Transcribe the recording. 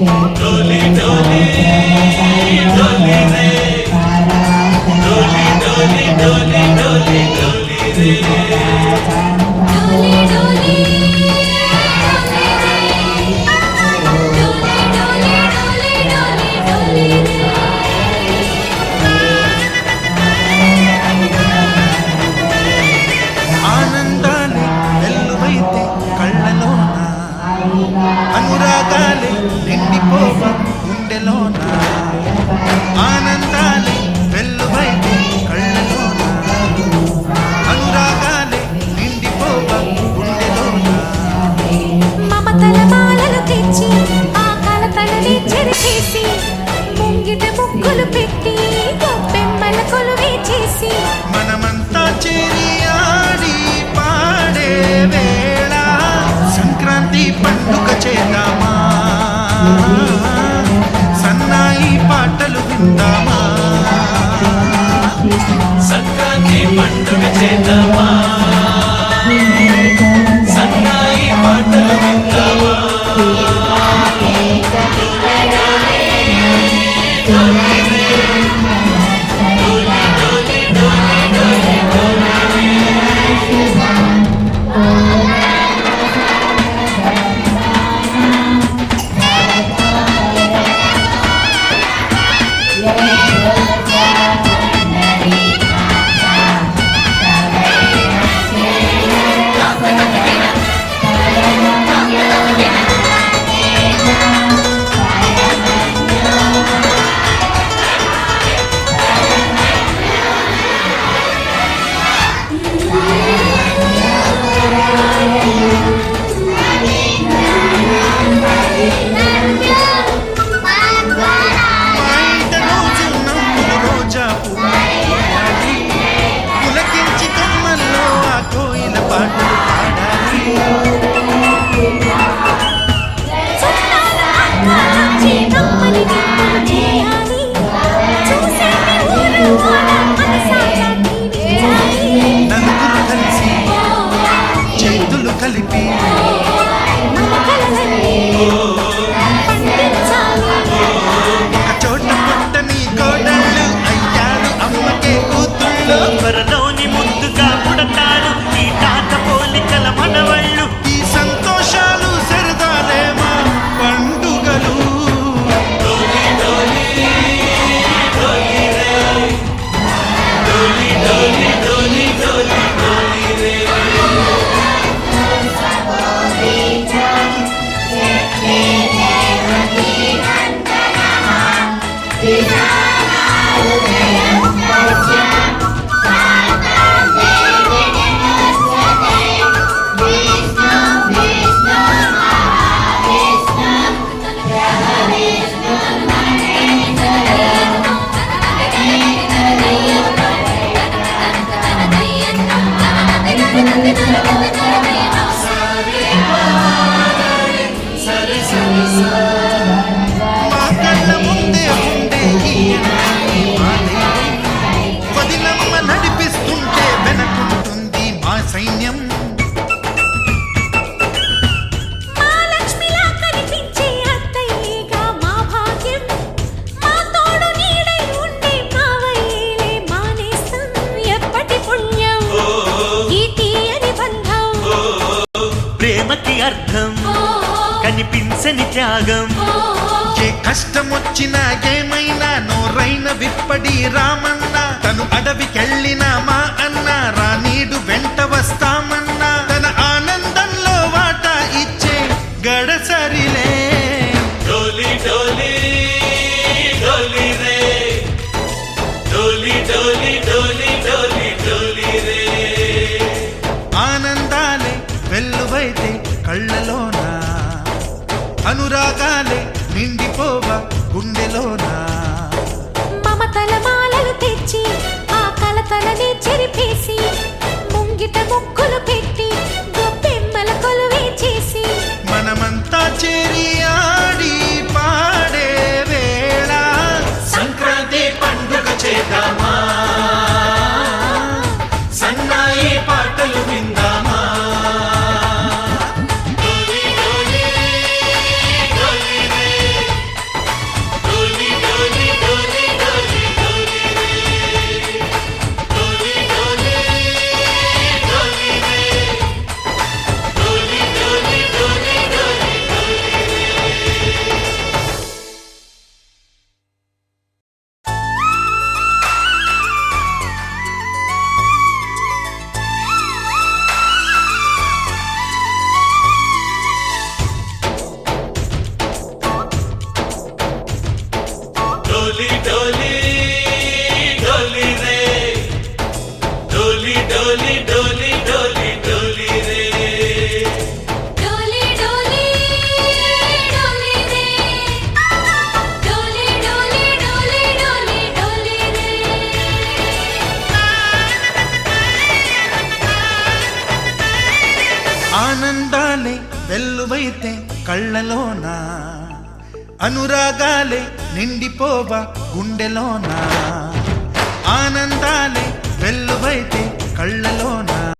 डोली डोली डोली रे डोली डोली डोली डोली डोली रे ఆనందాలే వెల్లువైతే కళ్ళలోన అనురాగాలే నిండిపోవ గుండెలోన ఆనందాలే వెల్లువైతే కళ్ళలోన అనురాగాలే నిండిపోవ గుండెలోన మమతల మాలలు తెచ్చి ఆ కలతలని చెరిచేసి ముంగిట ముగ్గులు పెట్టి గొప్పెమ్మల కొలువే చేసి మనమంతా చేరి ఆడి పాడే వేళ సంక్రాంతి పండుగ చేద్దామా సన్నాయి పాటలు విందామా సంక్రాంతి పండుగ చేద్దామా సన్నాయి పాటలు విందామా కలిపి ఒక చోట పుట్టని కోడళ్ళు అయ్యారు అమ్మకే కూతుళ్ళు త్వరలోని ముద్దుగా పుడతారు ఈ తాత పోలికల మనవళ్ళు ఈ సంతోషాలు సరదాలేమా పండుగలు డోలి డోలి డోలి రే డోలి డోలి డోలి డోలి డోలి రే మా కళ్ళ ముందే ఉండే ఈ ఆలయం వదినమ్మ నడిపిస్తుంటే వెనకుంటుంది మా సైన్యం మహాలక్ష్మిలా కనిపించే అత్తయ్యగా మా భాగ్యం మా తోడు నీడై ఉండే మావయ్యలే మానేస్తాం ఎప్పటి పుణ్యం ఈ తీయని బంధం ప్రేమకి అర్థం కనిపించని త్యాగం ఏ కష్టం వచ్చినా ఏమైనా నోరైన విప్పడి రామన్న తను అడవికెళ్ళిన మా అన్న రానీడు వెంట వస్తామన్నా తన ఆనందంలో వాటా ఇచ్చే గడసరిలే డోలి డోలి డోలి రే డోలి డోలి డోలి డోలి డోలి రే ఆనందాలే వెల్లువైతే కళ్ళలోన అనురాగాలే నిండిపోవ గుండెలోన మమతల మాలలు తెచ్చి ఆ కలతలని చెరిపేసి ముంగిట ముగ్గులు పెట్టి గొప్పెమ్మల కొలువే చేసి మనమంతా చేరి ఆడి పాడే వేళ సంక్రాంతి పండుగ చేద్దామా సన్నాయి పాటలు విందామా డోలి డోలి డోలి రే డోలి డోలి డోలి రే డోలి డోలి డోలి డోలి డోలి రే డోలి డోలి డోలి రే డోలి డోలి డోలి డోలి డోలి రే ఆనందాలే వెల్లువైతే కళ్ళలోన అనురాగాలే నిండిపోవా గుండెలోన ఆనందాలే వెల్లువైతే కళ్ళలోన